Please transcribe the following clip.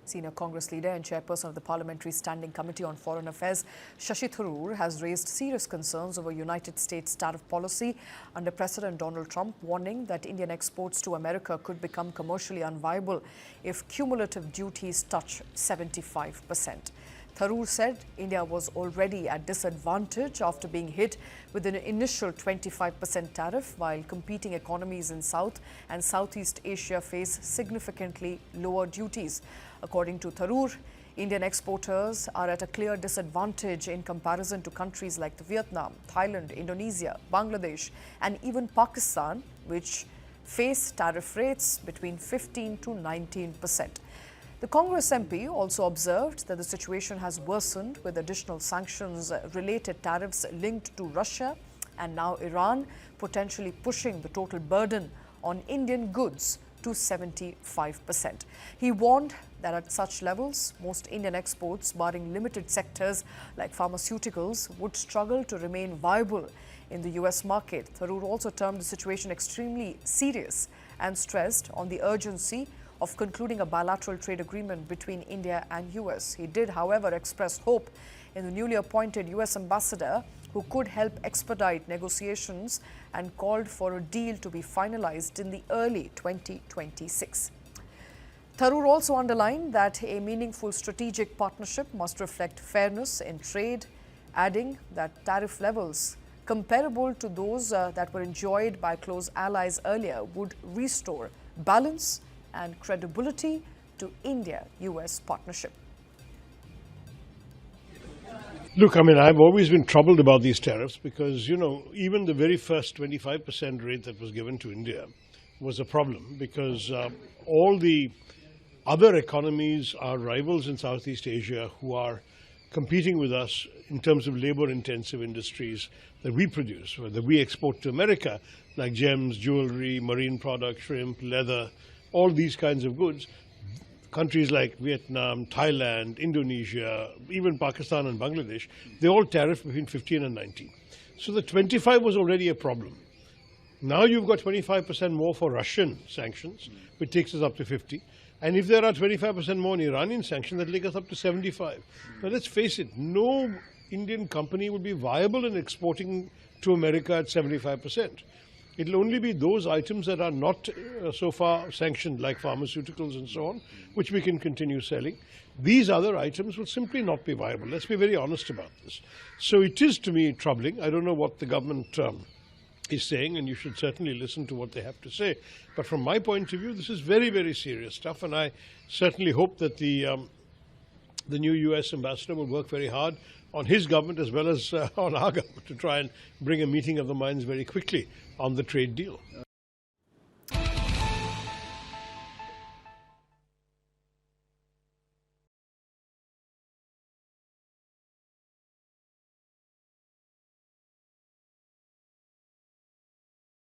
Senior Congress leader and chairperson of the Parliamentary Standing Committee on Foreign Affairs, Shashi Tharoor, has raised serious concerns over United States tariff policy under President Donald Trump, warning that Indian exports to America could become commercially unviable if cumulative duties touch 75%. Tharoor said India was already at disadvantage after being hit with an initial 25% tariff, while competing economies in South and Southeast Asia face significantly lower duties. According to Tharoor, Indian exporters are at a clear disadvantage in comparison to countries like Vietnam, Thailand, Indonesia, Bangladesh, and even Pakistan, which face tariff rates between 15 to 19%. The Congress MP also observed that the situation has worsened with additional sanctions-related tariffs linked to Russia and now Iran, potentially pushing the total burden on Indian goods to 75%. He warned that at such levels, most Indian exports, barring limited sectors like pharmaceuticals, would struggle to remain viable in the US market. Tharoor also termed the situation extremely serious and stressed on the urgency of concluding a bilateral trade agreement between India and US. He did, however, express hope in the newly appointed US ambassador who could help expedite negotiations and called for a deal to be finalized in the early 2026. Tharoor also underlined that a meaningful strategic partnership must reflect fairness in trade, adding that tariff levels comparable to those that were enjoyed by close allies earlier would restore balance and credibility to India-US partnership. Look, I mean, I've always been troubled about these tariffs because, you know, even the very first 25% rate that was given to India was a problem because all the other economies, our rivals in Southeast Asia who are competing with us in terms of labor-intensive industries that we produce, that we export to America, like gems, jewelry, marine products, shrimp, leather, all these kinds of goods, countries like Vietnam, Thailand, Indonesia, even Pakistan and Bangladesh, they all tariff between 15 and 19. So the 25 was already a problem. Now you've got 25% more for Russian sanctions, which takes us up to 50. And if there are 25% more in Iranian sanctions, that will take us up to 75. Now let's face it, no Indian company will be viable in exporting to America at 75%. It'll only be those items that are not so far sanctioned, like pharmaceuticals and so on, which we can continue selling. These other items will simply not be viable. Let's be very honest about this. So it is, to me, troubling. I don't know what the government is saying, and you should certainly listen to what they have to say. But from my point of view, this is very, very serious stuff, and I certainly hope that the new US ambassador will work very hard on his government as well as on our government to try and bring a meeting of the minds very quickly on the trade deal.